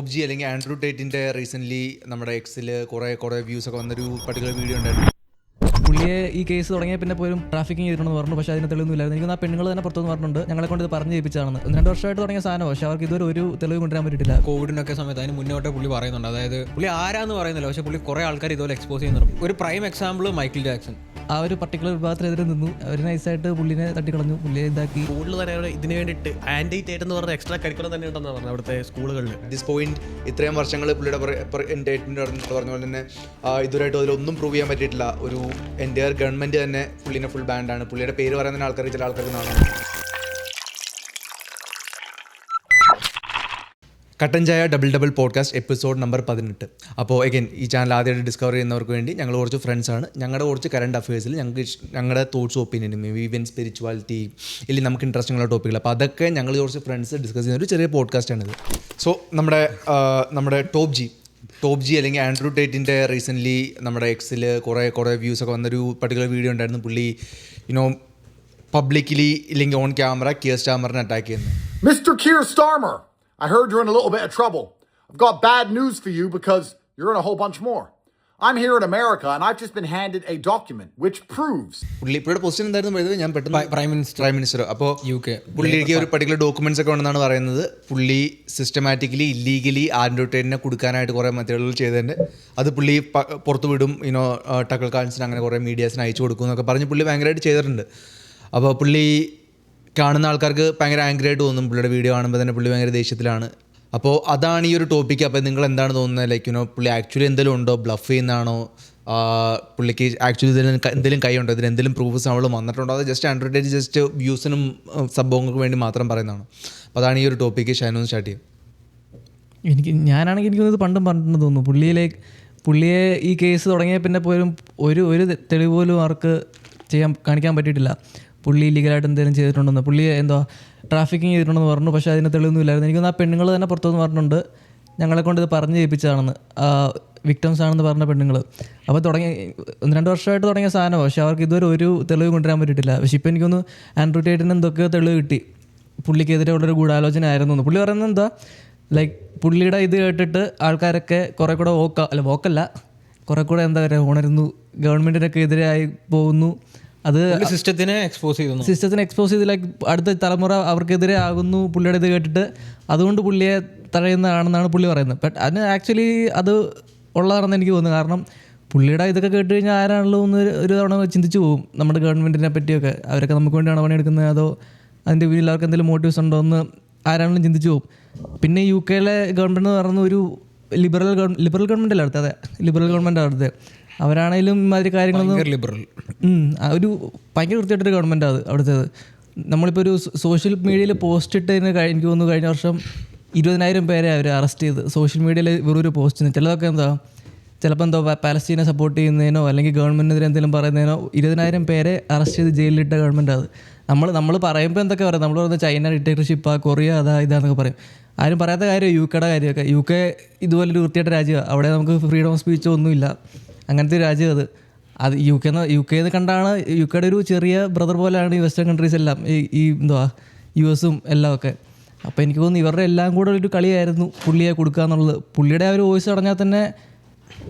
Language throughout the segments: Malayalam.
PUBG അല്ലെങ്കിൽ ആൻഡ്രൂ ടേറ്റിൻ്റെ റീസെൻ്റ്ലി നമ്മുടെ എക്സിൽ കുറേ വ്യൂസ് ഒക്കെ വന്നൊരു പർട്ടിക്കുലർ വീഡിയോ ഉണ്ടായിരുന്നു. പുള്ളിയെ ഈ കേസ് തുടങ്ങിയ പിന്നെ പോലും ട്രാഫിക്കിങ് ചെയ്തിട്ടുണ്ടെന്ന് പറഞ്ഞു. പക്ഷേ അതിന് തെളിവൊന്നും ഇല്ലായിരുന്നു. എനിക്ക് ആ പെണ്ണുങ്ങൾ തന്നെ പുറത്തുനിന്ന് പറഞ്ഞിട്ടുണ്ട് ഞങ്ങളെ കൊണ്ട് ഇത് പറഞ്ഞ് ചെയ്യിപ്പിച്ചാണെന്ന്. 2 വർഷമായിട്ട് തുടങ്ങിയ സാധനം, പക്ഷേ അവർക്ക് ഇതുവരെ ഒരു തെളിവ് കൊണ്ടുവരാൻ പറ്റിയിട്ടില്ല. കോവിഡിനൊക്കെ സമയത്ത് അതിന് മുന്നോട്ട് പുള്ളി പറയുന്നുണ്ട്, അതായത് പുള്ളി ആരാന്ന് പറയുന്നില്ല, പക്ഷേ പുള്ളി കുറേ ആൾക്കാർ ഇതുപോലെ എക്സ്പോസ് ചെയ്യുന്നുണ്ട്. ഒരു പ്രൈം എക്സാമ്പിൾ മൈക്കിൾ ജാക്സൺ. ആ ഒരു പർട്ടിക്കുലർ വിഭാഗത്തിനെതിരെ നിന്നു. അവർ നൈസായിട്ട് പുള്ളിനെ തട്ടിക്കളഞ്ഞു, പുള്ളിയെ ഇതാക്കി. കൂടുതൽ തന്നെ ഇതിന് വേണ്ടിയിട്ട് ആൻറ്റിറ്റേറ്റ് എന്ന് പറഞ്ഞ എക്സ്ട്രാ കരിക്കുലം തന്നെ ഉണ്ടെന്നാണ് പറഞ്ഞത് അവിടുത്തെ സ്കൂളുകളിൽ. ദിസ് പോയിന്റ് ഇത്രയും വർഷങ്ങൾ പുള്ളിയുടെ എൻറ്റേറ്റ്മെൻറ്റ് പറഞ്ഞ പോലെ തന്നെ ഇതുവരായിട്ടും അതിലൊന്നും പ്രൂവ് ചെയ്യാൻ പറ്റിയിട്ടില്ല. ഒരു എൻ്റയർ ഗവൺമെൻറ് തന്നെ പുള്ളിനെ ഫുൾ ബാൻഡാണ്. പുള്ളിയുടെ പേര് പറയുന്ന ആൾക്കാർ ചില ആൾക്കാർക്ക് നാളാണ്. കട്ടൻ ചായ ഡബിൾ പോഡ്കാസ്റ്റ് എപ്പിസോഡ് നമ്പർ 18. അപ്പോൾ എഗൈൻ ഈ ചാനൽ ആദ്യമായിട്ട് ഡിസ്കവർ ചെയ്യുന്നവർക്ക് വേണ്ടി ഞങ്ങൾ കുറച്ച് ഫ്രണ്ട്സാണ്. ഞങ്ങളുടെ കുറച്ച് കറണ്ട് അഫയേഴ്സിൽ ഞങ്ങളുടെ തോട്ട്സും ഒപ്പീനിയനും ഈവൻ സ്പിരിച്വാലിറ്റി ഇല്ലെങ്കിൽ നമുക്ക് ഇൻട്രസ്റ്റിംഗ് ഉള്ള ടോപ്പിക്കുകൾ, അപ്പോൾ അതൊക്കെ ഞങ്ങൾ കുറച്ച് ഫ്രണ്ട്സ് ഡിസ്കസ് ചെയ്യുന്ന ഒരു ചെറിയ പോഡ്കാസ്റ്റാണിത്. സോ നമ്മുടെ ടോപ്പ് ജി അല്ലെങ്കിൽ ആൻഡ്രൂ ടേറ്റിൻ്റെ റീസെൻ്റ്ലി നമ്മുടെ എക്സിൽ കുറേ വ്യൂസ് ഒക്കെ വന്നൊരു പർട്ടിക്കുലർ വീഡിയോ ഉണ്ടായിരുന്നു. പുള്ളി പബ്ലിക്കലി ഇല്ലെങ്കിൽ ഓൺ ക്യാമറ കിയർ സ്റ്റാർമറിനെ അറ്റാക്ക് ചെയ്യുന്നു. Mr. Keir Starmer, I heard you're in a little bit of trouble. I've got bad news for you because you're in a whole bunch more. I'm here in America and I've just been handed a document which proves. പുള്ളിയുടെ പൊസിഷൻ എന്തായിരുന്നു പറയുന്നത്? ഞാൻ പെട്ടെന്ന് പ്രൈം മിനിസ്റ്റർ. അപ്പോൾ UK പുള്ളിക്ക് ഒരു പർട്ടിക്കുലർ ഡോക്യുമെന്റ്സ് ഒക്കെ ഉണ്ടെന്നാണ് പറയുന്നത്. പുള്ളി സിസ്റ്റമാറ്റിക്കലി ഇല്ലീഗലി ആൻഡ്രൂ ടേറ്റിനെ കൊടുക്കാനായിട്ട് കുറേ മെത്തേഡുകൾ ചെയ്തിട്ടുണ്ട്. അത് പുള്ളി പുറത്ത് വിടും, ടക്കൽ കാൻസിന് അങ്ങനെ കുറേ മീഡിയാസിന് അയച്ചു കൊടുക്കും എന്നൊക്കെ പറഞ്ഞ് പുള്ളി ഭയങ്കരമായിട്ട് ചെയ്തിട്ടുണ്ട്. അപ്പോൾ പുള്ളി കാണുന്ന ആൾക്കാർക്ക് ഭയങ്കര ആംഗ്രി ആയിട്ട് തോന്നും. പുള്ളിയുടെ വീഡിയോ കാണുമ്പോൾ തന്നെ പുള്ളി ഭയങ്കര ദേഷ്യത്തിലാണ്. അപ്പോൾ അതാണ് ഈ ഒരു ടോപ്പിക്ക്. അപ്പോൾ നിങ്ങൾ എന്താണ് തോന്നുന്നത്? ലൈക്ക് പുള്ളി ആക്ച്വലി എന്തെങ്കിലും ഉണ്ടോ, ബ്ലഫ് ചെയ്യുന്നതാണോ, പുള്ളിക്ക് ആക്ച്വലി എന്തെങ്കിലും കൈയുണ്ടോ, ഇതിന് എന്തെങ്കിലും പ്രൂഫ്സ് നമ്മൾ വന്നിട്ടുണ്ടോ, അത് ജസ്റ്റ് ആൻഡ്രൂ ടേറ്റ് ജസ്റ്റ് വ്യൂസിനും സംഭവങ്ങൾക്ക് വേണ്ടി മാത്രം പറയുന്നതാണ്? അപ്പോൾ അതാണ് ഈ ഒരു ടോപ്പിക്ക്. ഷൈനോന്ന് സ്റ്റാർട്ട് ചെയ്യും. ഞാനാണെങ്കിൽ എനിക്ക് പണ്ടും പറഞ്ഞിട്ടുണ്ടെന്ന് തോന്നുന്നു. പുള്ളിയെ ഈ കേസ് തുടങ്ങിയ പിന്നെ പോലും ഒരു തെളിവ് പോലും അവർക്ക് കാണിക്കാൻ പറ്റിയിട്ടില്ല. പുള്ളി ലീഗലായിട്ട് എന്തെങ്കിലും ചെയ്തിട്ടുണ്ടെന്ന്. പുള്ളി ട്രാഫിക്കിങ് ചെയ്തിട്ടുണ്ടെന്ന് പറഞ്ഞു. പക്ഷേ അതിന് തെളിവൊന്നും ഇല്ലായിരുന്നു. എനിക്കൊന്ന് ആ പെണ്ണുങ്ങൾ തന്നെ പുറത്തുനിന്ന് പറഞ്ഞിട്ടുണ്ട് ഞങ്ങളെ കൊണ്ട് ഇത് പറഞ്ഞ് ചെയ്യിപ്പിച്ചാണെന്ന്. വിക്ടംസ് ആണെന്ന് പറഞ്ഞ പെണ്ണുങ്ങൾ. അപ്പോൾ 2 വർഷമായിട്ട് തുടങ്ങിയ സാധനം, പക്ഷേ അവർക്ക് ഇതുവരെ ഒരു തെളിവ് കൊണ്ടുവരാൻ പറ്റിയിട്ടില്ല. പക്ഷേ ഇപ്പോൾ എനിക്കൊന്ന് ആൻഡ്രൂ ടേറ്റിന് എന്തൊക്കെ തെളിവ് കിട്ടി. പുള്ളിക്കെതിരെ ഉള്ളൊരു ഗൂഢാലോചന ആയിരുന്നു. പുള്ളി പറയുന്നത് എന്താ, ലൈക്ക് പുള്ളിയുടെ ഇത് കേട്ടിട്ട് ആൾക്കാരൊക്കെ കുറേ കൂടെ വോക്കല്ല കുറേ കൂടെ എന്താ പറയുക ഉണരുന്നു, ഗവൺമെൻറ്റിനൊക്കെ എതിരായി പോകുന്നു. അത് സിസ്റ്റത്തിനെ എക്സ്പോസ് ചെയ്ത് ലൈക്ക് അടുത്ത തലമുറ അവർക്കെതിരെ ആകുന്നു പുള്ളിയുടെ ഇത് കേട്ടിട്ട്. അതുകൊണ്ട് പുള്ളിയെ തടയുന്നതാണെന്നാണ് പുള്ളി പറയുന്നത്. ബട്ട് അതിന് ആക്ച്വലി അത് ഉള്ളതാണെന്ന് എനിക്ക് തോന്നുന്നു. കാരണം പുള്ളിയുടെ ഇതൊക്കെ കേട്ട് കഴിഞ്ഞാൽ ആരാണല്ലോ ഒരു തവണ ചിന്തിച്ചു പോകും നമ്മുടെ ഗവൺമെൻറ്റിനെ പറ്റിയൊക്കെ. അവരൊക്കെ നമുക്ക് വേണ്ടിയാണോ പണിയെടുക്കുന്നത്, അതോ അതിൻ്റെ പിന്നിൽ അവർക്ക് എന്തെങ്കിലും മോട്ടീവ്സ് ഉണ്ടോ എന്ന് ആരാണെങ്കിലും ചിന്തിച്ചു പോകും. പിന്നെ UK ഗവൺമെൻറ് എന്ന് പറയുന്ന ഒരു ലിബറൽ ഗവൺമെൻറ് അല്ല അടുത്തത്, ലിബറൽ ഗവൺമെൻറ് അടുത്തത്. അവരാണെങ്കിലും ഇമാതിരി കാര്യങ്ങളൊന്നും ഒരു ഭയങ്കര വൃത്തിയായിട്ടൊരു ഗവൺമെൻറ്റാണ് അത് അവിടുത്തേത്. നമ്മളിപ്പോൾ ഒരു സോഷ്യൽ മീഡിയയിൽ പോസ്റ്റ് ഇട്ടതിന് എനിക്ക് തോന്നുന്നു കഴിഞ്ഞ വർഷം 20,000 പേരെ അവർ അറസ്റ്റ് ചെയ്ത് സോഷ്യൽ മീഡിയയിൽ വെറും ഒരു പോസ്റ്റിന്. ചിലതൊക്കെ ചിലപ്പോൾ പാലസ്തീനെ സപ്പോർട്ട് ചെയ്യുന്നതിനോ അല്ലെങ്കിൽ ഗവൺമെൻറ്റിനെതിരെ എന്തെങ്കിലും പറയുന്നതിനോ 20,000 പേരെ അറസ്റ്റ് ചെയ്ത് ജയിലിലിട്ട ഗവൺമെൻറ് അത്. നമ്മൾ പറയുമ്പോൾ എന്തൊക്കെ പറയും, നമ്മൾ പറയുന്നത് ചൈന ഡിക്റ്റേറ്റർഷിപ്പാ, കൊറിയ ഇതാന്നൊക്കെ പറയും. ആരും പറയാത്ത കാര്യം UK കാര്യമൊക്കെ. UK ഇതുപോലൊരു വൃത്തിയായിട്ട രാജ്യമാണ്. അവിടെ നമുക്ക് ഫ്രീഡം ഓഫ് സ്പീച്ചോ ഒന്നുമില്ല, അങ്ങനത്തെ ഒരു രാജ്യം അത് UK കണ്ടാണ്. UK ഒരു ചെറിയ ബ്രദർ പോലെയാണ് ഈ വെസ്റ്റേൺ കൺട്രീസ് എല്ലാം, ഈ US എല്ലാം ഒക്കെ. അപ്പോൾ എനിക്ക് തോന്നുന്നു ഇവരുടെ എല്ലാം കൂടെ ഒരു കളിയായിരുന്നു പുള്ളിയെ കൊടുക്കുക എന്നുള്ളത്. പുള്ളിയുടെ ആ ഒരു വോയിസ് അടഞ്ഞാൽ തന്നെ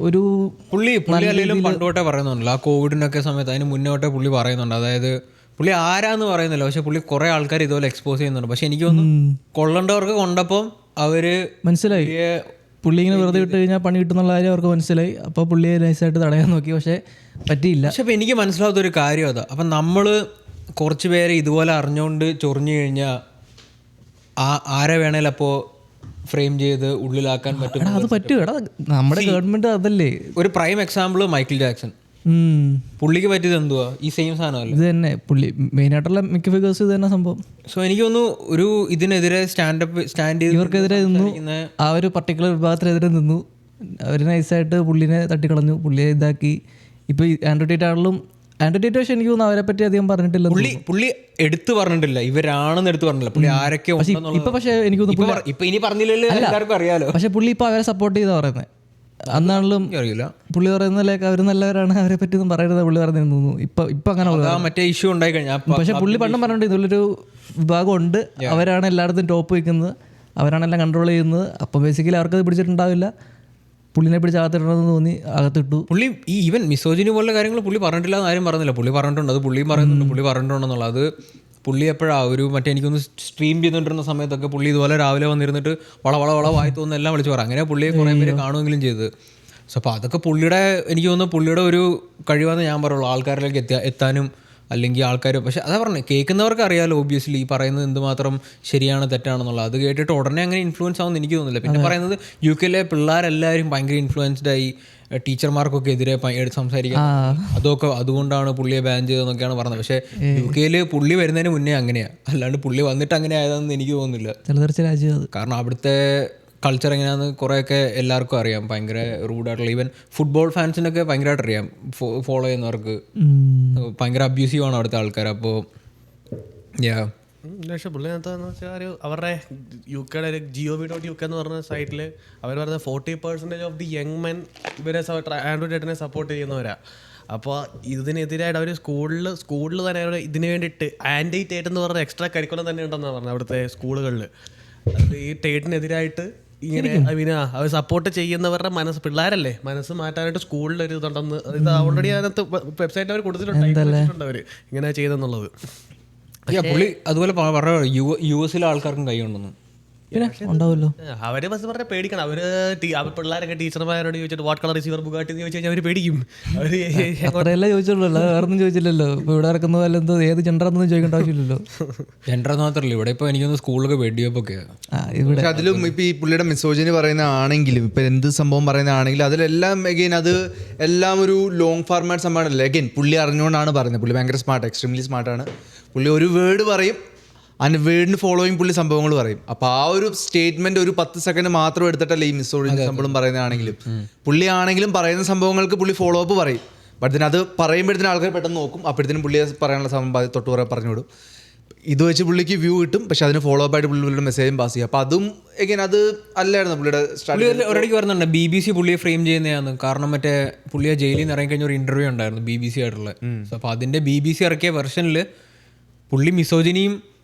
ഒരു പുള്ളി അല്ലെങ്കിലും പണ്ടോട്ടെ പറയുന്നുണ്ടല്ലോ, ആ കോവിഡിനൊക്കെ സമയത്ത് അതിന് മുന്നോട്ടേ പുള്ളി പറയുന്നുണ്ട്, അതായത് പുള്ളി ആരാന്ന് പറയുന്നില്ല, പക്ഷെ പുള്ളി കുറേ ആൾക്കാർ ഇതുപോലെ എക്സ്പോസ് ചെയ്യുന്നുണ്ട്. പക്ഷെ എനിക്ക് തോന്നുന്നു കൊള്ളേണ്ടവർക്ക് കൊണ്ടപ്പം അവര് മനസ്സിലായി പുള്ളി ഇങ്ങനെ വെറുതെ വിട്ട് കഴിഞ്ഞാൽ പണി കിട്ടുന്നുള്ള കാര്യം അവർക്ക് മനസ്സിലായി. അപ്പോൾ പുള്ളിയെ നൈസായിട്ട് തടയാൻ നോക്കി, പക്ഷേ പറ്റിയില്ല. പക്ഷെ അപ്പോൾ എനിക്ക് മനസ്സിലാവാത്തൊരു കാര്യം അതാ. അപ്പം നമ്മൾ കുറച്ച് പേരെ ഇതുപോലെ അറിഞ്ഞുകൊണ്ട് ചൊറിഞ്ഞു കഴിഞ്ഞാൽ ആരെ വേണേലും അപ്പോൾ ഫ്രെയിം ചെയ്ത് ഉള്ളിലാക്കാൻ പറ്റും. അത് പറ്റും. നമ്മുടെ ഗവൺമെൻറ് അതല്ലേ. ഒരു പ്രൈം എക്സാമ്പിൾ മൈക്കിൾ ജാക്സൺ. പുള്ളിക്ക് പറ്റിയത് എന്തുവാ? ഈ സെയിം സാധനമല്ല ഇത് തന്നെ. പുള്ളി മെയിനായിട്ടുള്ള മിക്ക ഫിഗേഴ്സ് ഇത് തന്നെ സംഭവം. സോ എനിക്ക് തോന്നുന്നു ഒരു ഇതിനെതിരെ സ്റ്റാൻഡ് ചെയ്ത് ഇവർക്കെതിരെ നിന്നു. ആ ഒരു പർട്ടിക്കുലർ വിഭാഗത്തിനെതിരെ നിന്നു. അവർ നൈസായിട്ട് പുള്ളിനെ തട്ടിക്കളഞ്ഞു, പുള്ളിയെ ഇതാക്കി. ഇപ്പോൾ ആൻഡ്രൂ ടേറ്റ് ആണെങ്കിലും പക്ഷേ എനിക്ക് തോന്നുന്നു അവരെ പറ്റി അധികം പറഞ്ഞിട്ടില്ല. പുള്ളി എടുത്തു പറഞ്ഞിട്ടില്ല, ഇവരാണെന്ന് എടുത്തു പറഞ്ഞില്ല. പുള്ളി ആരൊക്കെ ഇപ്പൊ പക്ഷേ എനിക്ക് തോന്നുന്നു ഇപ്പൊ ഇനി പറഞ്ഞില്ലല്ലോ, എല്ലാവർക്കും അറിയാലോ. പക്ഷെ പുള്ളി ഇപ്പൊ അവരെ സപ്പോർട്ട് ചെയ്താ പറയുന്നത്. അന്നാണെങ്കിലും അറിയില്ല പുള്ളി പറയുന്നതിലേക്ക് അവർ നല്ലവരാണ്, അവരെ പറ്റി ഒന്നും പറയരുത് പുള്ളി പറഞ്ഞു തോന്നുന്നു. ഇപ്പൊ അങ്ങനെ മറ്റേ ഇഷ്യൂ ഉണ്ടായി കഴിഞ്ഞാൽ. പക്ഷെ പുള്ളി പണ്ടും പറഞ്ഞിട്ടുണ്ട് ഇതിലൊരു വിഭാഗം ഉണ്ട്, അവരാണ് എല്ലായിടത്തും ടോപ്പ് വയ്ക്കുന്നത്, അവരാണെല്ലാം കൺട്രോൾ ചെയ്യുന്നത്. അപ്പം ബേസിക്കലി അവർക്കത് പിടിച്ചിട്ടുണ്ടാവില്ല. പുള്ളിനെ പിടിച്ച് അകത്തിടണമെന്ന് തോന്നി അകത്തിട്ടു. പുള്ളി ഈ ഈവൻ മിസോജിനി പോലുള്ള കാര്യങ്ങൾ പുള്ളി പറഞ്ഞിട്ടില്ല എന്ന് ആരും പറഞ്ഞില്ല. പുള്ളി പറഞ്ഞിട്ടുണ്ട്, അത് പുള്ളിയും പറയുന്നുണ്ട്, പുള്ളി പറഞ്ഞിട്ടുണ്ടെന്നുള്ളത്. അത് പുള്ളി എപ്പോഴാണ് ഒരു എനിക്കൊന്ന് സ്ട്രീം ചെയ്തുകൊണ്ടിരുന്ന സമയത്തൊക്കെ പുള്ളി ഇതുപോലെ രാവിലെ വന്നിരുന്നിട്ട് വള വായി തോന്നുന്ന എല്ലാം വിളിച്ച് പറയാം. അങ്ങനെ പുള്ളിയെ കുറേ പേര് കാണുമെങ്കിലും ചെയ്തത്. സോ അപ്പോൾ അതൊക്കെ പുള്ളിയുടെ, എനിക്ക് തോന്നുന്നു പുള്ളിയുടെ ഒരു കഴിവാന്ന് ഞാൻ പറയുള്ളൂ, ആൾക്കാരിലേക്ക് എത്താനും. അല്ലെങ്കിൽ ആൾക്കാർ, പക്ഷെ അതാ പറഞ്ഞത്, കേൾക്കുന്നവർക്ക് അറിയാമല്ലോ ഒബ്വിയസ്ലി ഈ പറയുന്നത് എന്തുമാത്രം ശരിയാണ് തെറ്റാണെന്നുള്ളത്. അത് കേട്ടിട്ട് ഉടനെ അങ്ങനെ ഇൻഫ്ലുവൻസ് ആവുമെന്ന് എനിക്ക് തോന്നുന്നില്ല. പിന്നെ പറയുന്നത് UK പിള്ളേരെല്ലാവരും ഭയങ്കര ഇൻഫ്ലുവൻസ്ഡ് ആയി, ടീച്ചർമാർക്കൊക്കെ എതിരെ സംസാരിക്കാൻ, അതൊക്കെ അതുകൊണ്ടാണ് പുള്ളിയെ ബാൻ ചെയ്തതെന്നൊക്കെയാണ് പറഞ്ഞത്. പക്ഷേ UK പുള്ളി വരുന്നതിന് മുന്നേ അങ്ങനെയാണ്, അല്ലാണ്ട് പുള്ളി വന്നിട്ട് അങ്ങനെ ആയതാണെന്ന് എനിക്ക് തോന്നുന്നില്ല. ചില രാജ്യം അത് കാരണം അവിടുത്തെ കൾച്ചർ എങ്ങനെയാണെന്ന് കുറേയൊക്കെ എല്ലാവർക്കും അറിയാം. ഭയങ്കര റൂഡായിട്ടുള്ള, ഈവൻ ഫുട്ബോൾ ഫാൻസിനൊക്കെ ഭയങ്കരമായിട്ട് അറിയാം, ഫോളോ ചെയ്യുന്നവർക്ക്. ഭയങ്കര അബ്യൂസീവാണ് അവിടുത്തെ ആൾക്കാർ. അപ്പോൾ പക്ഷേ പുള്ളി എന്താണെന്ന് വെച്ചാൽ അവരുടെ UK GOV.UK എന്ന് പറഞ്ഞ സൈറ്റിൽ അവർ പറഞ്ഞ 40% ഓഫ് ദി യങ് മെൻ ഇവരെ ആൻഡ്രോയിഡ് ഡേറ്റിനെ സപ്പോർട്ട് ചെയ്യുന്നവരാണ്. അപ്പോൾ ഇതിനെതിരായിട്ട് അവർ സ്കൂളിൽ തന്നെ അവർ ഇതിന് വേണ്ടിയിട്ട് ആൻറ്റി ടേറ്റ് എന്ന് പറഞ്ഞ എക്സ്ട്രാ കരിക്കുലം തന്നെ ഉണ്ടെന്നാണ് പറഞ്ഞത് അവിടുത്തെ സ്കൂളുകളിൽ. ഈ ടേറ്റിനെതിരായിട്ട് ഇങ്ങനെ അവർ സപ്പോർട്ട് ചെയ്യുന്നവരുടെ പിള്ളേരല്ലേ മനസ്സ് മാറ്റാനായിട്ട് സ്കൂളിലൊരു ഇതുണ്ടെന്ന്, ഇത് ഓൾറെഡി അതിനകത്ത് വെബ്സൈറ്റിൽ അവർ കൊടുത്തിട്ടുണ്ട് അവർ ഇങ്ങനെ ചെയ്തെന്നുള്ളത്. പുള്ളി അതുപോലെ പറഞ്ഞ US ആൾക്കാർക്കും കൈയുണ്ടെന്ന്. പിന്നെ ഉണ്ടാവുമല്ലോ. അവര് ബസ് പറഞ്ഞാൽ പേടിക്കണം. അവര് പിള്ളേരൊക്കെ ടീച്ചർമാരോട് ചോദിച്ചിട്ട് വാട്ട് കളർ റിസീവർ ബുഗാട്ടി എന്ന് ചോദിച്ചു കഴിഞ്ഞാൽ അവർ പേടിക്കും. അവര് അത്രയല്ല ചോദിച്ചുള്ളൂ, വേറൊന്നും ചോദിച്ചില്ലല്ലോ. ഇപ്പോൾ ഇവിടെ ഇറക്കുന്ന പോലെ എന്തോ ഏത് ജെൻഡറാണെന്ന് ചോദിക്കേണ്ട ആവശ്യമില്ലല്ലോ. ജെൻഡർ മാത്രമല്ല, ഇവിടെ ഇപ്പോൾ എനിക്കൊന്ന് സ്കൂളിലൊക്കെ വെടിവെപ്പൊക്കെയാണ്. ഇവിടെ അതിലും ഇപ്പം ഈ പുള്ളിയുടെ മിസോജിനി പറയുന്ന ആണെങ്കിലും ഇപ്പം എന്ത് സംഭവം പറയുന്നതാണെങ്കിലും അതിലെല്ലാം എഗെയിൻ അത് എല്ലാം ഒരു ലോങ് ഫോർമാറ്റ് സംഭവമാണല്ലോ. എഗെയിൻ പുള്ളി അറിഞ്ഞുകൊണ്ടാണ് പറയുന്നത്. പുള്ളി ഭയങ്കര സ്മാർട്ട്, എക്സ്ട്രീംലി സ്മാർട്ടാണ്. പുള്ളി ഒരു വേർഡ് പറയും, അതിന് വേർഡിന് ഫോളോയിങ് പുള്ളി സംഭവങ്ങൾ പറയും. അപ്പോൾ ആ ഒരു സ്റ്റേറ്റ്മെന്റ് ഒരു 10 സെക്കൻഡ് മാത്രം എടുത്തിട്ടല്ലേ ഈ മിസോജിനി സംഭവം പറയുന്നതാണെങ്കിലും. പുള്ളി ആണെങ്കിലും പറയുന്ന സംഭവങ്ങൾക്ക് പുള്ളി ഫോളോ അപ്പ് പറയും. ബട്ട് അത് പറയുമ്പോഴത്തേനും ആൾക്കാർ പെട്ടെന്ന് നോക്കും, അപ്പോഴത്തേനും പുള്ളിയെ പറയാനുള്ള സംഭവം തൊട്ട് കുറേ പറഞ്ഞു വിടും. ഇത് വെച്ച് പുള്ളിക്ക് വ്യൂ കിട്ടും, പക്ഷെ അതിന് ഫോളോ അപ്പ് ആയിട്ട് പുള്ളിയുടെ മെസ്സേജും പാസ് ചെയ്യും. അപ്പോൾ അതും എഗെയിൻ അത് അല്ലായിരുന്നു പുള്ളിയുടെ പുള്ളി ഒരിടയ്ക്ക് പറയുന്നുണ്ട് BBC പുള്ളിയെ ഫ്രെയിം ചെയ്യുന്നതാണ്. കാരണം മറ്റേ പുള്ളിയെ ജയിലിൽ നിന്ന് ഇറങ്ങി കഴിഞ്ഞ ഒരു ഇന്റർവ്യൂ ഉണ്ടായിരുന്നു BBC ആയിട്ടുള്ള. അപ്പോൾ അതിൻ്റെ BBC ഇറക്കിയ വെർഷനിൽ പുള്ളി മിസോജിനിയും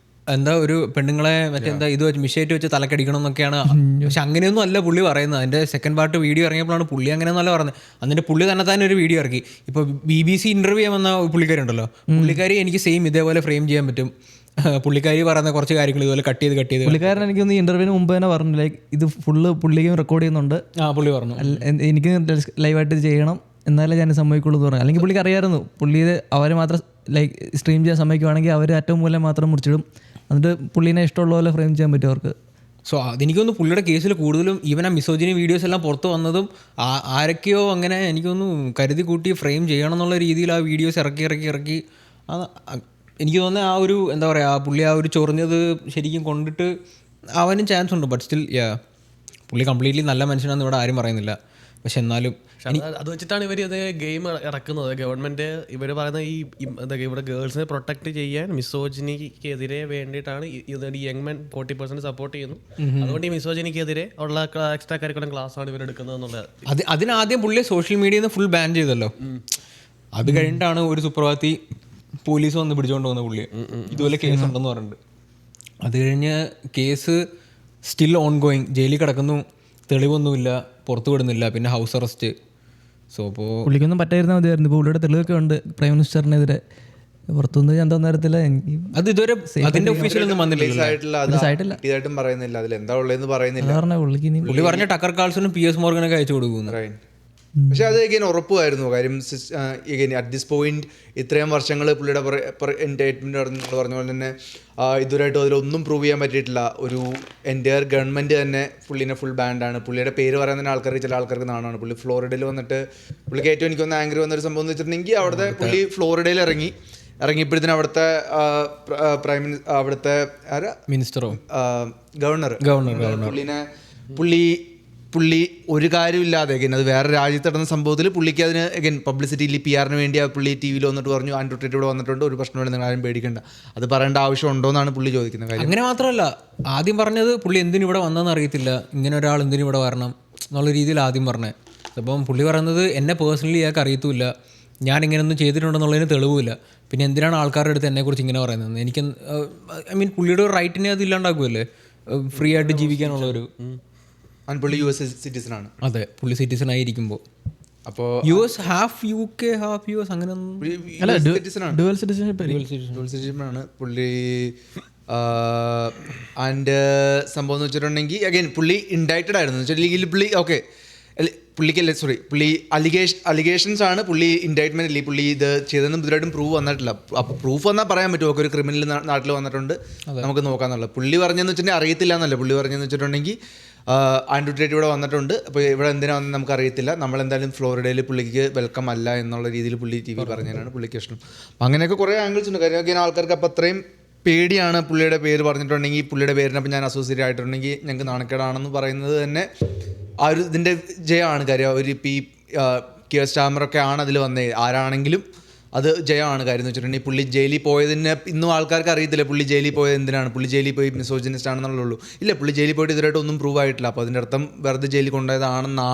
എന്താ ഒരു പെണ്ണുങ്ങളെ മറ്റെന്താ ഇത് വെച്ച് മിഷേറ്റ് വെച്ച് തലക്കടിക്കണം എന്നൊക്കെയാണ്. പക്ഷെ അങ്ങനെയൊന്നും അല്ല പുള്ളി പറയുന്നത്. അതിൻ്റെ സെക്കൻഡ് പാർട്ട് വീഡിയോ ഇറങ്ങിയപ്പോഴാണ് പുള്ളി അങ്ങനെയൊന്നല്ല പറഞ്ഞത്. എന്നിട്ട് പുള്ളി തന്നെ ഒരു വീഡിയോ ഇറക്കി. ഇപ്പോൾ BBC ഇൻ്റർവ്യൂ ചെയ്യാമെന്ന പുള്ളിക്കാരി ഉണ്ടല്ലോ, പുള്ളിക്കാരി എനിക്ക് സെയിം ഇതേപോലെ ഫ്രെയിം ചെയ്യാൻ പറ്റും. പുള്ളിക്കാരി പറയുന്ന കുറച്ച് കാര്യങ്ങൾ ഇതുപോലെ കട്ട് ചെയ്ത് പുള്ളിക്കാരൻ എനിക്കൊന്ന് ഇന്റർവ്യൂവിന് മുമ്പ് തന്നെ പറഞ്ഞു, ലൈക്ക് ഇത് ഫുള്ള് പുള്ളിക്കും റെക്കോർഡ് ചെയ്യുന്നുണ്ട്, പുള്ളി പറഞ്ഞു എനിക്ക് ലൈവായിട്ട് ചെയ്യണം എന്നാലേ ഞാൻ സമ്മതിക്കുള്ളൂ എന്ന് പറഞ്ഞു. അല്ലെങ്കിൽ പുള്ളിക്ക് അറിയാമായിരുന്നു പുള്ളി അവർ മാത്രം ലൈക്ക് സ്ട്രീം ചെയ്യാൻ സമ്മതിക്കുവാണെങ്കിൽ അവർ അറ്റവും മൂലം മാത്രം മുറിച്ചിടും, എന്നിട്ട് പുള്ളീനെ ഇഷ്ടമുള്ള പോലെ ഫ്രെയിം ചെയ്യാൻ പറ്റും അവർക്ക്. സോ അതെനിക്കൊന്ന് പുള്ളിയുടെ കേസിൽ കൂടുതലും ഈവൻ ആ മിസോജിനി വീഡിയോസ് എല്ലാം പുറത്ത് വന്നതും ആരൊക്കെയോ അങ്ങനെ എനിക്കൊന്ന് കരുതി കൂട്ടി ഫ്രെയിം ചെയ്യണം എന്നുള്ള രീതിയിൽ ആ വീഡിയോസ് ഇറക്കി എനിക്ക് തോന്നുന്നത് ആ ഒരു എന്താ പറയുക, പുള്ളി ആ ഒരു ചൊറിഞ്ഞത് ശരിക്കും കൊണ്ടിട്ട് അവനും ചാൻസ് ഉണ്ട്. ബട്ട് സ്റ്റിൽ പുള്ളി കംപ്ലീറ്റ്ലി നല്ല മനുഷ്യനാണെന്ന് ഇവിടെ ആരും പറയുന്നില്ല. പക്ഷെ എന്നാലും അത് വെച്ചിട്ടാണ് ഇവർ ഇത് ഗെയിം ഇറക്കുന്നത്. ഗവൺമെന്റ് ഇവർ പറയുന്ന ഈ എന്താ ഇവിടെ ഗേൾസിനെ പ്രൊട്ടക്ട് ചെയ്യാൻ മിസോജിനിക്കെതിരെ വേണ്ടിയിട്ടാണ് ഈ യങ് മെൻ 40% സപ്പോർട്ട് ചെയ്യുന്നു. അതുകൊണ്ട് ഈ മിസോജിനിക്കെതിരെ ഉള്ള എക്സ്ട്രാ കരിക്കുലം ക്ലാസ് ആണ് ഇവർ എടുക്കുന്നത് എന്നുള്ളത്. അതിനാദ്യം പുള്ളിയെ സോഷ്യൽ മീഡിയയിൽ നിന്ന് ഫുൾ ബാൻ ചെയ്തല്ലോ. അത് കഴിഞ്ഞിട്ടാണ് ഒരു സുപ്രഭാതി പോലീസ് വന്ന് പിടിച്ചുകൊണ്ട് പോകുന്ന പുള്ളിയെ ഇതുപോലെ കേസ് ഉണ്ടെന്ന് പറഞ്ഞിട്ട്. അത് കഴിഞ്ഞ് കേസ് സ്റ്റിൽ ഓൺ ഗോയിങ്, ജയിലിൽ കിടക്കുന്നു, തെളിവൊന്നുമില്ല, പുറത്തു വിടുന്നില്ല, പിന്നെ ഹൗസ് അറസ്റ്റ്. സോ അപ്പോൾ പുള്ളിക്കൊന്നും പറ്റായിരുന്നാൽ മതിയായിരുന്നു. ഇപ്പോൾ പുള്ളിയുടെ തെളിവൊക്കെ ഉണ്ട് പ്രൈം മിനിസ്റ്ററിനെതിരെ, പുറത്തൊന്നും ഞാൻ തന്നേരത്തില്ല. അത് ഇതുവരെ അതിന്റെ ഒഫീഷ്യലൊന്നും വന്നിട്ടില്ല, ഇതായിട്ടും പറയുന്നില്ല, അതിൽ എന്താ ഉള്ളതെന്ന് പറയുന്നില്ല. പുള്ളി പറഞ്ഞ ടക്കർ കാൾസണും PS മോർഗനൊക്കെ അയച്ചു കൊടുക്കുന്നു. പക്ഷെ അത് എഗെയിൻ ഉറപ്പുമായിരുന്നു കാര്യം. എഗെയിൻ അറ്റ് ദിസ് പോയിന്റ് ഇത്രയും വർഷങ്ങൾ പുള്ളിയുടെ എൻറ്റേറ്റ്മെൻറ്റ് പറഞ്ഞ പോലെ തന്നെ ഇതുവരായിട്ടും അതിലൊന്നും പ്രൂവ് ചെയ്യാൻ പറ്റിയിട്ടില്ല. ഒരു എൻ്റയർ ഗവൺമെൻറ് തന്നെ പുള്ളിനെ ഫുൾ ബാൻഡാണ്. പുള്ളിയുടെ പേര് പറയാൻ തന്നെ ആൾക്കാർക്ക് ചില ആൾക്കാർക്ക് നാണാണ്. പുള്ളി ഫ്ലോറിഡയിൽ വന്നിട്ട് പുള്ളിക്ക് ഏറ്റവും എനിക്കൊന്ന് ആംഗ്രി വന്നൊരു സംഭവം എന്ന് വെച്ചിട്ടുണ്ടെങ്കിൽ അവിടുത്തെ പുള്ളി ഫ്ലോറിഡയിൽ ഇറങ്ങിയപ്പോഴത്തേനും അവിടുത്തെ മിനിസ്റ്ററോ ഗവർണർ പുള്ളി ഒരു കാര്യമില്ലാതെ അത് വേറെ രാജ്യത്ത് നടന്ന സംഭവത്തിൽ പുള്ളിക്ക് അതിന് പബ്ലിസിറ്റിയിൽ PR വേണ്ടി പുള്ളി TV വന്നിട്ട് പറഞ്ഞു ആൻഡ്രോയിഡ് ഇവിടെ വന്നിട്ടുണ്ട്, ഒരു പ്രശ്നമില്ല, നിങ്ങൾ ആരും പേടിക്കണ്ട. അത് പറയേണ്ട ആവശ്യം ഉണ്ടോ എന്നാണ് പുള്ളി ചോദിക്കുന്നത്. കാര്യം അങ്ങനെ മാത്രമല്ല, ആദ്യം പറഞ്ഞത് പുള്ളി എന്തിനും ഇവിടെ വന്നതെന്ന് അറിയത്തില്ല, ഇങ്ങനെ ഒരാൾ എന്തിനും ഇവിടെ വരണം എന്നുള്ള രീതിയിൽ ആദ്യം പറഞ്ഞത്. അപ്പം പുള്ളി പറയുന്നത് എന്നെ പേഴ്സണലി ഇയാൾക്ക് അറിയത്തുമില്ല, ഞാൻ ഇങ്ങനെയൊന്നും ചെയ്തിട്ടുണ്ടെന്നുള്ളതിന് തെളിവില്ല, പിന്നെ എന്തിനാണ് ആൾക്കാരുടെ അടുത്ത് എന്നെക്കുറിച്ച് ഇങ്ങനെ പറയുന്നത്. എനിക്ക് പുള്ളിയുടെ റൈറ്റിനെ അത് ഇല്ലാണ്ടാക്കുമല്ലേ. ഫ്രീ ആയിട്ട് ജീവിക്കാനുള്ള ഒരു ആൻഡ് പുള്ളി US സിറ്റിസൺ ആണ്. അതെ പുള്ളി സിറ്റിസൺ ആയിരിക്കുമ്പോൾ അപ്പോൾ US half UK half US അങ്ങനെ സിറ്റിസൺ ആണ്, ഡുവൽ സിറ്റിസൺഷിപ്പ് ഡുവൽ സിറ്റിസൺ ആണ് പുള്ളി. ആൻഡ് സംഭവം എന്ന് വെച്ചിട്ടുണ്ടെങ്കിൽ അഗൈൻ പുള്ളി ഇൻഡൈറ്റഡ് ആയിരുന്നു വെച്ചിട്ടുണ്ടെങ്കിൽ പുള്ളി ഓക്കെ പുള്ളിക്കല്ലേ സോറി പുള്ളി അലിഗേഷൻസ് ആണ്, പുള്ളി ഇൻഡൈറ്റ്മെന്റ് ഇല്ലേ പുള്ളി ഇത് ചെയ്തതെന്ന് ഇതുവരായിട്ടും പ്രൂവ് വന്നിട്ടില്ല. അപ്പോൾ പ്രൂഫ് വന്നാൽ പറയാൻ പറ്റുമോ ഒക്കെ ഒരു ക്രിമിനൽ നാട്ടിൽ വന്നിട്ടുണ്ട് നമുക്ക് നോക്കാന്നുള്ളത്. പുള്ളി പറഞ്ഞതെന്ന് വെച്ചിട്ടുണ്ടെങ്കിൽ അറിയത്തില്ല എന്നല്ല, പുള്ളി പറഞ്ഞതെന്ന് വെച്ചിട്ടുണ്ടെങ്കിൽ ആൻഡ്രൂ ടേറ്റ് ഇവിടെ വന്നിട്ടുണ്ട്, അപ്പോൾ ഇവിടെ എന്തിനാ വന്നത് നമുക്ക് അറിയത്തില്ല, നമ്മളെന്തായാലും ഫ്ലോറിഡയിൽ പുള്ളിക്ക് വെൽക്കം അല്ല എന്നുള്ള രീതിയിൽ പുള്ളി TV പറഞ്ഞതാണ് പുള്ളിക്ക് ഇഷ്ടം. അപ്പം അങ്ങനെയൊക്കെ കുറേ ആംഗിൾസ് ഉണ്ട്. കാര്യം അങ്ങനെ ആൾക്കാർക്ക് അപ്പോൾ അത്രയും പേടിയാണ് പുള്ളിയുടെ പേര് പറഞ്ഞിട്ടുണ്ടെങ്കിൽ, പുള്ളിയുടെ പേരിനപ്പം ഞാൻ അസോസിയേറ്റ് ആയിട്ടുണ്ടെങ്കിൽ ഞങ്ങൾക്ക് നാണക്കേടാണെന്ന് പറയുന്നത് തന്നെ ആ ഒരു ഇതിൻ്റെ ജയമാണ്. കാര്യം അവർ ഇപ്പോൾ ഈ കിയർ സ്റ്റാമറൊക്കെ ആണ് അതിൽ വന്നത്, ആരാണെങ്കിലും അത് ജയമാണ്. കാര്യം എന്ന് വെച്ചിട്ടുണ്ടെങ്കിൽ പുള്ളി ജയിലിൽ പോയതിന് ഇന്നും ആൾക്കാർക്ക് അറിയത്തില്ല പുള്ളി ജയിലിൽ പോയത് എന്തിനാണ്, പുള്ളി ജയിലിൽ പോയി മിസോജിനിസ്റ്റ് ആണെന്നുള്ളൂ. ഇല്ല, പുള്ളി ജയിലിൽ പോയിട്ട് ഇതുവരായിട്ട് ഒന്നും പ്രൂവ് ആയിട്ടില്ല. അപ്പോൾ അതിൻ്റെ അർത്ഥം വെറുതെ ജയിലിൽ കൊണ്ടുപോയതാണെന്ന്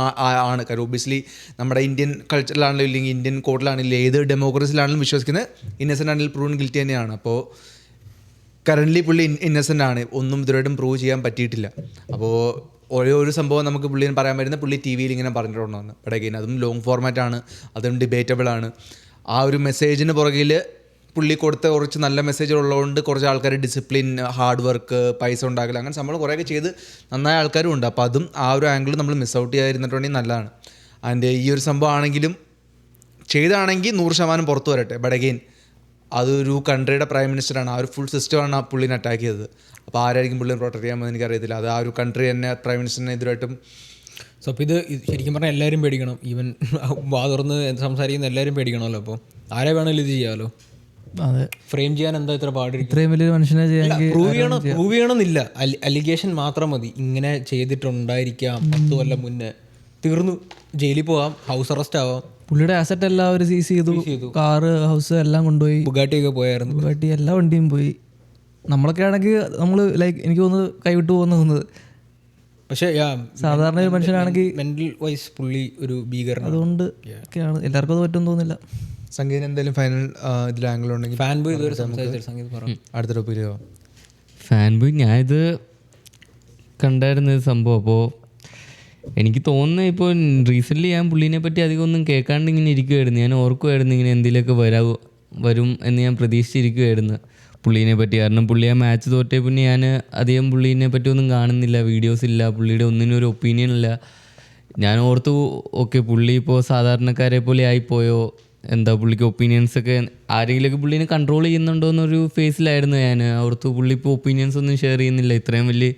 ആണ്. കാര്യം ഒബ്വിയസ്ലി നമ്മുടെ ഇന്ത്യൻ കൾച്ചറിലാണെങ്കിലും ഇല്ലെങ്കിൽ ഇന്ത്യൻ കോർട്ടിലാണെങ്കിലും ഏത് ഡെമോക്രസിയിലാണെങ്കിലും വിശ്വസിക്കുന്നത് ഇന്നസെൻ്റ് ആണെങ്കിൽ പ്രൂവൻ ഗിൽറ്റി തന്നെയാണ്. അപ്പോൾ കറൻ്റ്ലി പുള്ളി ഇന്നസെൻ്റ് ആണ്, ഒന്നും ഇതുവരായിട്ടും പ്രൂവ് ചെയ്യാൻ പറ്റിയിട്ടില്ല. അപ്പോൾ ഒരു സംഭവം നമുക്ക് പുള്ളിന് പറയാൻ പറ്റുന്നത് പുള്ളി TV ഇങ്ങനെ പറഞ്ഞിട്ടുണ്ടെന്ന്. ബട്ട് അഗൈൻ അതും ലോങ് ഫോർമാറ്റാണ്, അതും ഡിബേറ്റബിൾ ആണ്. ആ ഒരു മെസ്സേജിന് പുറകിൽ പുള്ളി കൊടുത്ത കുറച്ച് നല്ല മെസ്സേജ് ഉള്ളതുകൊണ്ട് കുറച്ച് ആൾക്കാർ ഡിസിപ്ലിൻ, ഹാർഡ് വർക്ക്, പൈസ ഉണ്ടാക്കൽ അങ്ങനെ സംഭവം കുറേയൊക്കെ ചെയ്ത് നന്നായ ആൾക്കാരും ഉണ്ട്. അപ്പോൾ അതും ആ ഒരു ആംഗിൾ നമ്മൾ മിസ് ഔട്ട് ചെയ്യാതിരുന്നിട്ടുണ്ടെങ്കിൽ നല്ലതാണ്. ആൻഡ് ഈ ഒരു സംഭവം ആണെങ്കിലും ചെയ്താണെങ്കിൽ 100% പുറത്തു വരട്ടെ. ബട്ട് അഗെയിൻ അതൊരു കൺട്രിയുടെ പ്രൈം മിനിസ്റ്ററാണ്, ആ ഒരു ഫുൾ സിസ്റ്റമാണ് ആ പുള്ളിനെ അറ്റാക്ക് ചെയ്തത്. അപ്പോൾ ആരായിരിക്കും പുള്ളിനെ പ്രൊട്ടക്ട് ചെയ്യാമെന്ന് എനിക്കറിയത്തില്ല. അത് ആ ഒരു കൺട്രി തന്നെ പ്രൈം മിനിസ്റ്ററിനെ എതിരായിട്ടും. സോ അപ്പോൾ ഇത് ശരിക്കും പറഞ്ഞാൽ എല്ലാവരും പേടിക്കണം, ഈവൻ വാ തുറന്ന് സംസാരിക്കുന്ന എല്ലാവരും പേടിക്കണമല്ലോ. അപ്പോൾ ആരെ വേണമെങ്കിലും ഇത് ചെയ്യാമല്ലോ. അതെ, ഫ്രെയിം ചെയ്യാൻ എന്താ ഇത്ര പാടിരിക്കും? ഇത്രയും വലിയൊരു മനുഷ്യനെ ചെയ്യാൻ പ്രൂവ് ചെയ്യണമെന്നില്ല, അലിഗേഷൻ മാത്രം മതി. ഇങ്ങനെ ചെയ്തിട്ടുണ്ടായിരിക്കാം 10 കൊല്ലം മുന്നേ, തീർന്നു, ജയിലിൽ പോവാം, ഹൗസ് അറസ്റ്റ് ആവാം. പുള്ളിയുടെ ആസറ്റ് എല്ലാം അവർ സീസ് ചെയ്തു, കാറ്, ഹൗസ് എല്ലാം കൊണ്ടുപോയി, ബുഗാട്ടിയൊക്കെ പോയായിരുന്നു, ബുഗാട്ടി എല്ലാ വണ്ടിയും പോയി. നമ്മളൊക്കെ ആണെങ്കിൽ നമ്മൾ ലൈക്ക് എനിക്ക് തോന്നുന്നത് കൈവിട്ട് തോന്നുന്നത്. പക്ഷേ സാധാരണ ഒരു മനുഷ്യനാണെങ്കിൽ മെന്റൽ വൈസ് പുള്ളി ഒരു ഭീകരൻ. അതുകൊണ്ട് ഒക്കെയാണ് എല്ലാവർക്കും അത് പറ്റുമെന്ന് തോന്നുന്നില്ല. സംഗീതം എന്തായാലും ഫൈനൽ ഇതിൽ ആംഗിൾ ഉണ്ടെങ്കിൽ ഫാൻ ബോയ് ഇതുവരെ സംസാരിച്ചില്ല. സംഗീതം പറഞ്ഞു അടുത്ത ടോപ്പിക്കോ? ഫാൻ ബോയ് ഞാനിത് കണ്ടായിരുന്ന സംഭവം. അപ്പോൾ എനിക്ക് തോന്നുന്നത് ഇപ്പോൾ റീസെൻ്റ്ലി ഞാൻ പുള്ളീനെ പറ്റി അധികം ഒന്നും കേൾക്കാണ്ട് ഇങ്ങനെ ഇരിക്കുമായിരുന്നു. ഞാൻ ഓർക്കുമായിരുന്നു ഇങ്ങനെ എന്തെങ്കിലുമൊക്കെ വരും എന്ന് ഞാൻ പ്രതീക്ഷിച്ചിരിക്കുമായിരുന്നു പുള്ളീനെ പറ്റി. കാരണം പുള്ളി ആ മാച്ച് തോറ്റേ പിന്നെ ഞാൻ അധികം പുള്ളീനെ പറ്റി ഒന്നും കാണുന്നില്ല, വീഡിയോസ് ഇല്ല, പുള്ളിയുടെ ഒന്നിനും ഒരു ഒപ്പീനിയൻ ഇല്ല. ഞാൻ ഓർത്തു ഓക്കെ പുള്ളി ഇപ്പോൾ സാധാരണക്കാരെ പോലെ ആയിപ്പോയോ, എന്താ പുള്ളിക്ക് ഒപ്പീനിയൻസൊക്കെ ആരെങ്കിലുമൊക്കെ പുള്ളീനെ കൺട്രോൾ ചെയ്യുന്നുണ്ടോ എന്നൊരു ഫേസിലായിരുന്നു ഞാൻ. ഓർത്തു പുള്ളി ഇപ്പോൾ ഒപ്പീനിയൻസ് ഒന്നും ഷെയർ ചെയ്യുന്നില്ല, ഇത്രയും വലിയ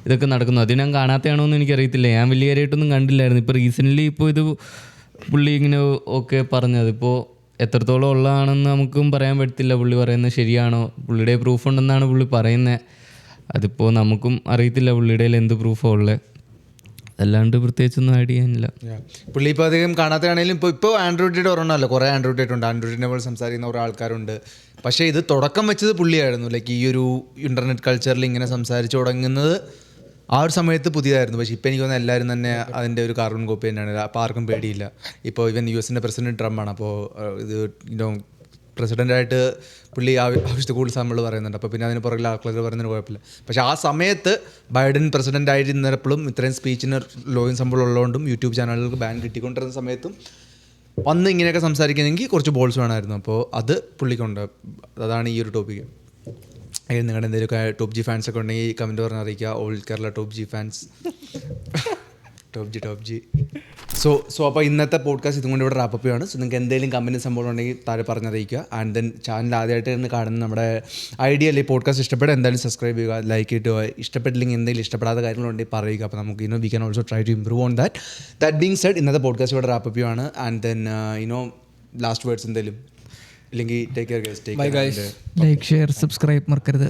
ഇതൊക്കെ നടക്കുന്നു. അത് ഞാൻ കാണാത്തതാണോ എന്ന് എനിക്കറിയത്തില്ല. ഞാൻ വലിയ കാര്യമായിട്ടൊന്നും കണ്ടില്ലായിരുന്നു. ഇപ്പോൾ റീസെൻ്റ്ലി ഇപ്പോൾ ഇത് പുള്ളി ഇങ്ങനെ ഓക്കെ പറഞ്ഞത് ഇപ്പോൾ എത്രത്തോളം ഉള്ളതാണെന്ന് നമുക്കും പറയാൻ പറ്റത്തില്ല. പുള്ളി പറയുന്നത് ശരിയാണോ, പുള്ളിയുടെ പ്രൂഫ് ഉണ്ടെന്നാണ് പുള്ളി പറയുന്നത്. അതിപ്പോൾ നമുക്കും അറിയത്തില്ല പുള്ളിയുടെ എന്ത് പ്രൂഫാണ് ഉള്ളത്. അല്ലാണ്ട് പ്രത്യേകിച്ചൊന്നും ആഡ് ചെയ്യാനില്ല. പുള്ളി ഇപ്പോൾ അധികം കാണാത്തതാണെങ്കിലും ഇപ്പോൾ ആൻഡ്രൂ ടേറ്റ് ഒരെണ്ണമല്ല, കുറേ ആൻഡ്രൂ ടേറ്റ് ഉണ്ട്. ആൻഡ്രൂ ടേറ്റിനെ പോലെ സംസാരിക്കുന്ന കുറേ ആൾക്കാരുണ്ട്. പക്ഷേ ഇത് തുടക്കം വെച്ചത് പുള്ളിയായിരുന്നു. ലൈക്ക് ഈ ഒരു ഇൻ്റർനെറ്റ് കൾച്ചറിൽ ഇങ്ങനെ സംസാരിച്ച് തുടങ്ങുന്നത് ആ ഒരു സമയത്ത് പുതിയതായിരുന്നു. പക്ഷേ ഇപ്പോൾ എനിക്ക് തോന്നുന്നത് എല്ലാവരും തന്നെ അതിൻ്റെ ഒരു കാർബൺ കോപ്പി തന്നെയാണ്. അപ്പോൾ ആർക്കും പേടിയില്ല. ഇപ്പോൾ ഇവൻ US-ൻ്റെ പ്രസിഡന്റ് ട്രംപാണ്. അപ്പോൾ ഇത് പ്രസിഡൻ്റായിട്ട് പുള്ളി ആവശ്യത്തിൽ കൂടുതൽ നമ്മൾ പറയുന്നുണ്ട്. അപ്പോൾ പിന്നെ അതിന് പുറകിൽ ആൾക്കാർ പറയുന്നതിന് കുഴപ്പമില്ല. പക്ഷേ ആ സമയത്ത് ബൈഡൻ പ്രസിഡൻ്റ് ആയിരുന്നപ്പോഴും ഇത്രയും സ്പീച്ചിന് ലോയും സംഭവം ഉള്ളതുകൊണ്ടും യൂട്യൂബ് ചാനലുകൾക്ക് ബാൻ കിട്ടിക്കൊണ്ടിരുന്ന സമയത്തും വന്ന് ഇങ്ങനെയൊക്കെ സംസാരിക്കുന്നെങ്കിൽ കുറച്ച് ബോൾസ് വേണമായിരുന്നു. അപ്പോൾ അത് പുള്ളിക്കുണ്ട്. അതാണ് ഈ ഒരു ടോപ്പിക്ക്. നിങ്ങളുടെ എന്തെങ്കിലുമൊക്കെ ടോപ്പ് ജി ഫാൻസ് ഒക്കെ ഉണ്ടെങ്കിൽ കമൻറ്റ് പറഞ്ഞ് അറിയിക്കുക. All Kerala top G fans, top G. So അപ്പോൾ ഇന്നത്തെ പോഡ്കാസ്റ്റ് ഇതും കൊണ്ട് ഇവിടെ റാപ്പപ്പ് ആണ്. സോ നിങ്ങൾക്ക് എന്തെങ്കിലും കമൻറ്റ് സംഭവം ഉണ്ടെങ്കിൽ താഴെ പറഞ്ഞറിയിക്കുക. ആൻഡ് ദെൻ ചാനൽ ആദ്യമായിട്ട് തന്നെ കാണുന്ന നമ്മുടെ ഐഡിയ അല്ലെങ്കിൽ പോഡ്കാസ്റ്റ് ഇഷ്ടപ്പെടുക എന്തായാലും സബ്സ്ക്രൈബ് ചെയ്യുക, ലൈക്ക് ഇട്ടുക. ഇഷ്ടപ്പെട്ടില്ലെങ്കിൽ എന്തെങ്കിലും ഇഷ്ടപ്പെടാത്ത കാര്യങ്ങളുണ്ടെങ്കിൽ പറയുക. അപ്പോൾ നമുക്ക് we can also try to improve on that being said ഇന്നത്തെ പോഡ്കാസ്റ്റ് ഇവിടെ റാപ്പപ്പ് ആണ്. ആൻഡ് ദെൻ ലാസ്റ്റ് വേർഡ്സ് എന്തെങ്കിലും ഇല്ലെങ്കിൽ take care guys. Bye guys. Like, share, subscribe മറക്കരുത്.